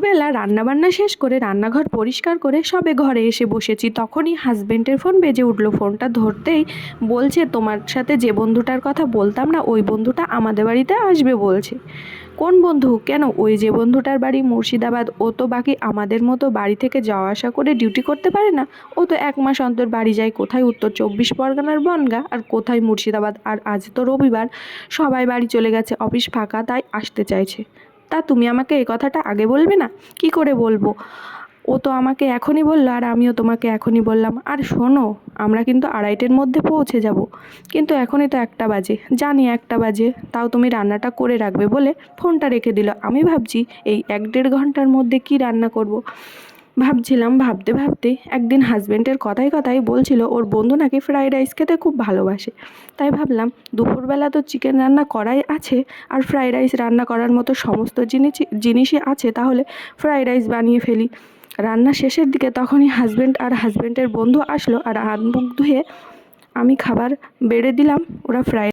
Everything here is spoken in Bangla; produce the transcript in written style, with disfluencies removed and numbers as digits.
দুপুরবেলা রান্নাবান্না শেষ করে রান্নাঘর পরিষ্কার করে সবে ঘরে এসে বসেছি, তখনই হাজবেন্ডের ফোন বেজে উঠলো। ফোনটা ধরতেই বলছে, তোমার সাথে যে বন্ধুটার কথা বলতাম না, ওই বন্ধুটা আমাদের বাড়িতে আসবে বলছে। কোন বন্ধু? কেন, ওই যে বন্ধুটার বাড়ি মুর্শিদাবাদ। ও তো বাকি আমাদের মতো বাড়ি থেকে যাওয়া আসা করে ডিউটি করতে পারে না। ও তো 1 মাস অন্তর বাড়ি যায়, কোথায় উত্তর 24 পরগনার বনগা আর কোথায় মুর্শিদাবাদ। আর আজ তো রবিবার, সবাই বাড়ি চলে গেছে, অফিস ফাঁকা, তাই আসতে চাইছে। তা তুমি আমাকে এই কথাটা আগে বলবে না? কি করে বলবো? ও তো আমাকে এখনই বললো, আর আমিও তোমাকে এখনই বললাম। আর শোনো, আমরা কিন্তু 2:30-এর মধ্যে পৌঁছে যাব, কিন্তু এখনই তো 1টা বাজে। জানি 1টা বাজে, তাও তুমি রান্নাটা করে রাখবে বলে ফোনটা রেখে দিল। আমি ভাবছি এই 1-1.5 ঘন্টার মধ্যে কি রান্না করব। ভাবছিলাম, ভাবতে ভাবতে একদিন হাজবেন্ডের কথায় কথায় বলছিল ওর বন্ধু নাকি ফ্রাইড রাইস খেতে খুব ভালোবাসে। তাই ভাবলাম দুপুরবেলা তো চিকেন রান্না করাই আছে, আর ফ্রাইড রাইস রান্না করার মতো সমস্ত জিনিসই আছে, তাহলে ফ্রাইড রাইস বানিয়ে ফেলি। রান্না শেষের দিকে তখনই হাজবেন্ড আর হাজবেন্ডের বন্ধু আসলো, আর হাত মুখ ধুয়ে আমি খাবার বেড়ে দিলাম। ওরা ফ্রাইড